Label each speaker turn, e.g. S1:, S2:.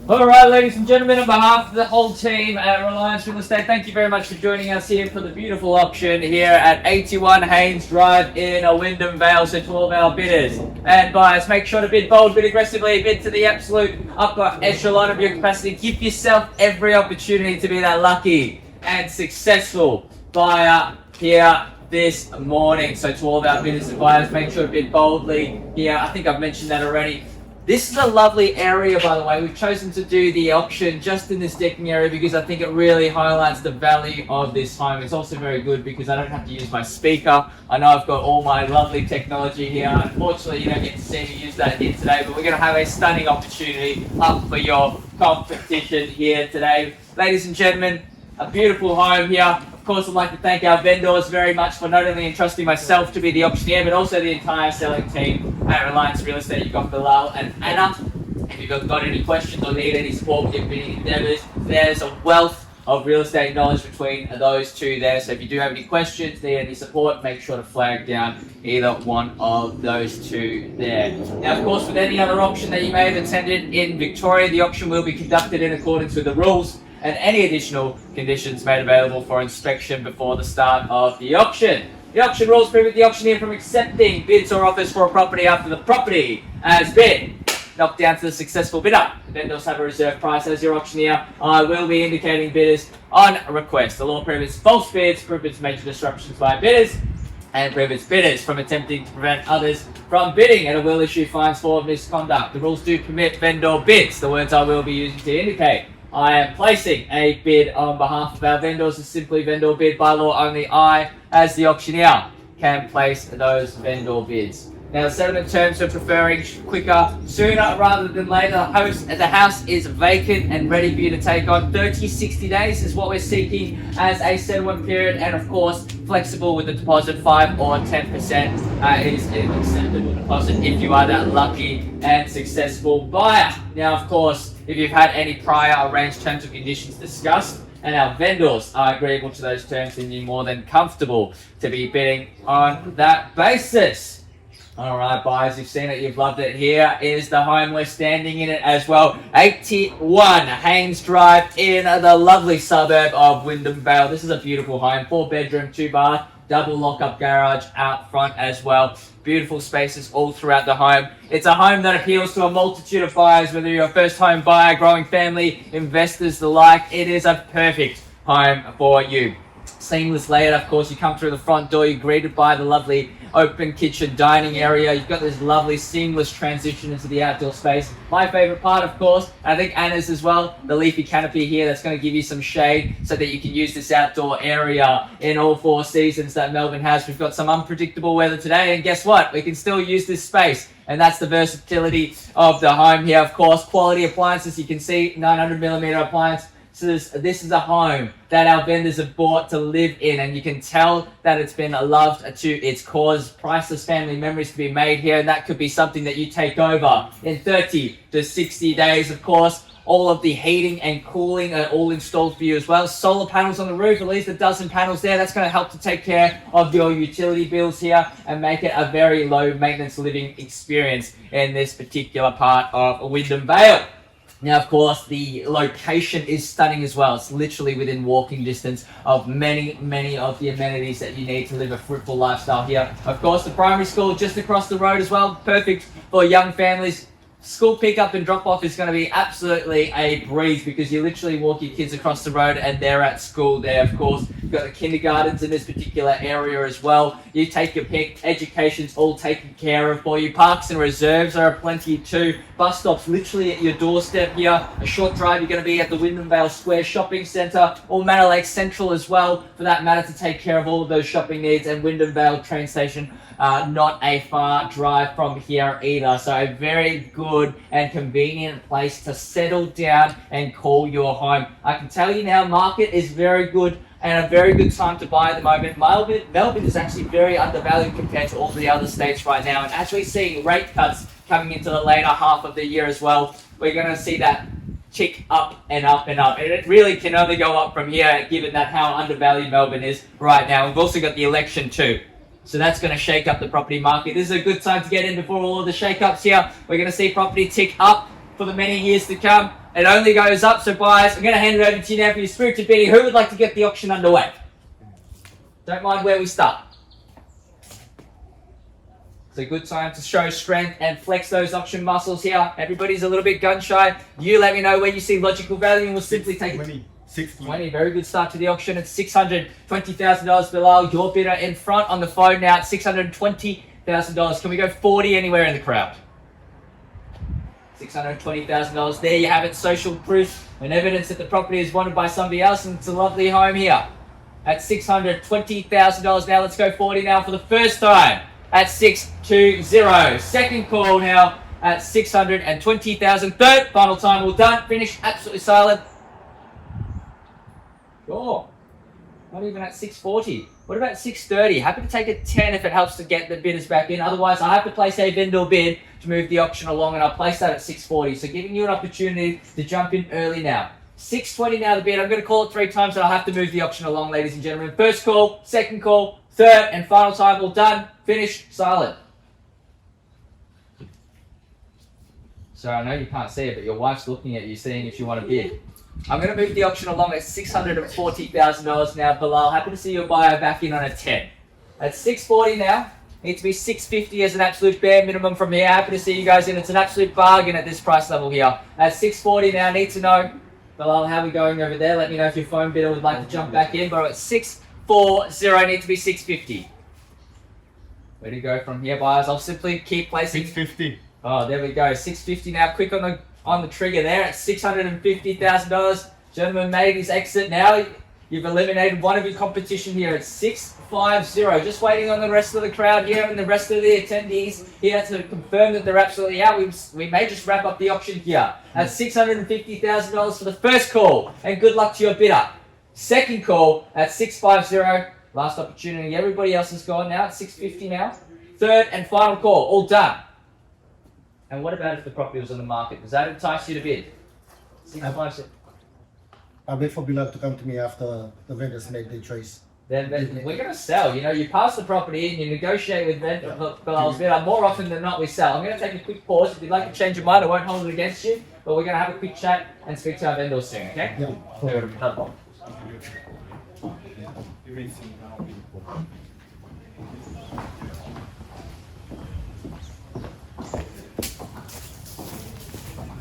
S1: All right, ladies and gentlemen, on behalf of the whole team at Reliance Real Estate, thank you very much for joining us here for the beautiful auction here at 81 Haines Drive in WYNDHAM Vale. So to all of our bidders and buyers, make sure to bid bold, bid aggressively, bid to the absolute upper echelon of your capacity. Give yourself every opportunity to be that lucky and successful buyer here this morning. So to all of our bidders and buyers, make sure to bid boldly here. I think I've mentioned that already. This is a lovely area, by the way. We've chosen to do the auction just in this decking area because I think it really highlights the value of this home. It's also very good because I don't have to use my speaker. I know I've got all my lovely technology here. Unfortunately, you don't get to see me use that here today, but we're going to have a stunning opportunity up for your competition here today. Ladies and gentlemen, a beautiful home here. Of course, I'd like to thank our vendors very much for not only entrusting myself to be the auctioneer, but also the entire selling team at Reliance Real Estate. You've got Bilal and Manor. If you've got any questions or need any support with your bidding endeavours, there's a wealth of real estate knowledge between those two there. So if you do have any questions, need any support, make sure to flag down either one of those two there. Now, of course, with any other auction that you may have attended in Victoria, the auction will be conducted in accordance with the rules and any additional conditions made available for inspection before the start of the auction. The auction rules prevent the auctioneer from accepting bids or offers for a property after the property has been knocked down to the successful bidder. The vendors have a reserve price. As your auctioneer, I will be indicating bidders on request. The law prohibits false bids, prohibits major disruptions by bidders, and prohibits bidders from attempting to prevent others from bidding, and it will issue fines for misconduct. The rules do permit vendor bids. The words I will be using to indicate I am placing a bid on behalf of our vendors is simply vendor bid. By law, only I, as the auctioneer, can place those vendor bids. Now, the settlement terms are preferring quicker, sooner rather than later. The house is vacant and ready for you to take on. 30, 60 days is what we're seeking as a settlement period, and of course, flexible with the deposit. 5 or 10% is an acceptable deposit if you are that lucky and successful buyer. Now, of course, if you've had any prior arranged terms and conditions discussed, and our vendors are agreeable to those terms, then you're more than comfortable to be bidding on that basis. Alright, buyers, you've seen it, you've loved it. Here is the home, we're standing in it as well. 81 Haines Drive in the lovely suburb of WYNDHAM Vale. This is a beautiful home, 4-bedroom, 2-bath, double lock-up garage out front as well. Beautiful spaces all throughout the home. It's a home that appeals to a multitude of buyers, whether you're a first-home buyer, growing family, investors, the like. It is a perfect home for you. Seamless layout, of course. You come through the front door, you're greeted by the lovely open kitchen dining area. You've got this lovely seamless transition into the outdoor space. My favorite part, of course, I think Anna's as well, the leafy canopy here that's going to give you some shade so that you can use this outdoor area in all 4 seasons that Melbourne has. We've got some unpredictable weather today, and guess what? We can still use this space. And that's the versatility of the home here, of course. Quality appliances, you can see 900mm appliance. So this is a home that our vendors have bought to live in, and you can tell that it's been loved to its cause. Priceless family memories to be made here, and that could be something that you take over in 30 to 60 days. Of course, all of the heating and cooling are all installed for you as well. Solar panels on the roof, at least a dozen panels there. That's going to help to take care of your utility bills here and make it a very low maintenance living experience in this particular part of WYNDHAM Vale. Now, of course, the location is stunning as well. It's literally within walking distance of many, many of the amenities that you need to live a fruitful lifestyle here. Of course, the primary school just across the road as well. Perfect for young families. School pickup and drop off is going to be absolutely a breeze because you literally walk your kids across the road and they're at school there. Of course, you've got the kindergartens in this particular area as well. You take your pick. Education's all taken care of for you. Parks and reserves are plenty too. Bus stops literally at your doorstep here. A short drive, you're going to be at the WYNDHAM Vale Square Shopping Centre or Manor Lake Central as well, for that matter, to take care of all of those shopping needs. And WYNDHAM Vale train station, not a far drive from here either. So a very good and convenient place to settle down and call your home. I can tell you now, market is very good and a very good time to buy at the moment. Melbourne is actually very undervalued compared to all the other states right now, and actually seeing rate cuts coming into the later half of the year as well. We're going to see that tick up and up and up, and it really can only go up from here given that how undervalued Melbourne is right now. We've also got the election too, so that's going to shake up the property market. This is a good time to get in before all of the shake-ups here. We're going to see property tick up for the many years to come. It only goes up, so buyers, I'm going to hand it over to you now for your spirited bidding. Who would like to get the auction underway? Don't mind where we start. It's a good time to show strength and flex those auction muscles here. Everybody's a little bit gun shy. You let me know where you see logical value and we'll simply take it.
S2: 620.
S1: Very good start to the auction at $620,000. Bilal, your bidder in front on the phone now at $620,000. Can we go 40 anywhere in the crowd? $620,000. There you have it. Social proof and evidence that the property is wanted by somebody else, and it's a lovely home here at $620,000. Now let's go 40 now for the first time at 620. Second call now at $620,000. Third, final time, all done. Finish, absolutely silent. Sure. Not even at 640. What about 630? Happy to take a 10 if it helps to get the bidders back in. Otherwise, I have to place a vendor bid to move the auction along, and I'll place that at 640. So giving you an opportunity to jump in early now. 620 now the bid. I'm going to call it 3 times and I'll have to move the auction along, ladies and gentlemen. First call, second call, third and final time, all done. Finish, silent. So I know you can't see it, but your wife's looking at you, seeing if you want to bid. I'm going to move the auction along at $640,000 now. Bilal, happy to see your buyer back in on a 10. At 640 now, needs to be 650 as an absolute bare minimum from here. Happy to see you guys in. It's an absolute bargain at this price level here. At 640 now, need to know, Bilal, how are we going over there? Let me know if your phone bidder would like to jump back in. But at 640, need to be 650. Where do you go from here, buyers? I'll simply keep placing.
S2: 650.
S1: Oh, there we go. 650 now. Quick on the trigger there at $650,000. Gentleman made his exit now. You've eliminated one of your competition here at 650. Just waiting on the rest of the crowd here and the rest of the attendees here to confirm that they're absolutely out. We may just wrap up the auction here at $650,000 for the first call. And good luck to your bidder. Second call at 650. Last opportunity. Everybody else is gone now at 650 now. Third and final call. All done. And what about if the property was on the market? Does that entice you to bid?
S3: I'll wait for Bilal to come to me after the vendors make their choice.
S1: Then we're going to sell. You know, you pass the property in, you negotiate with Bilal's bidder. More often than not, we sell. I'm going to take a quick pause. If you'd like to change your mind, I won't hold it against you. But we're going to have a quick chat and speak to our vendors soon, okay?
S3: Yeah.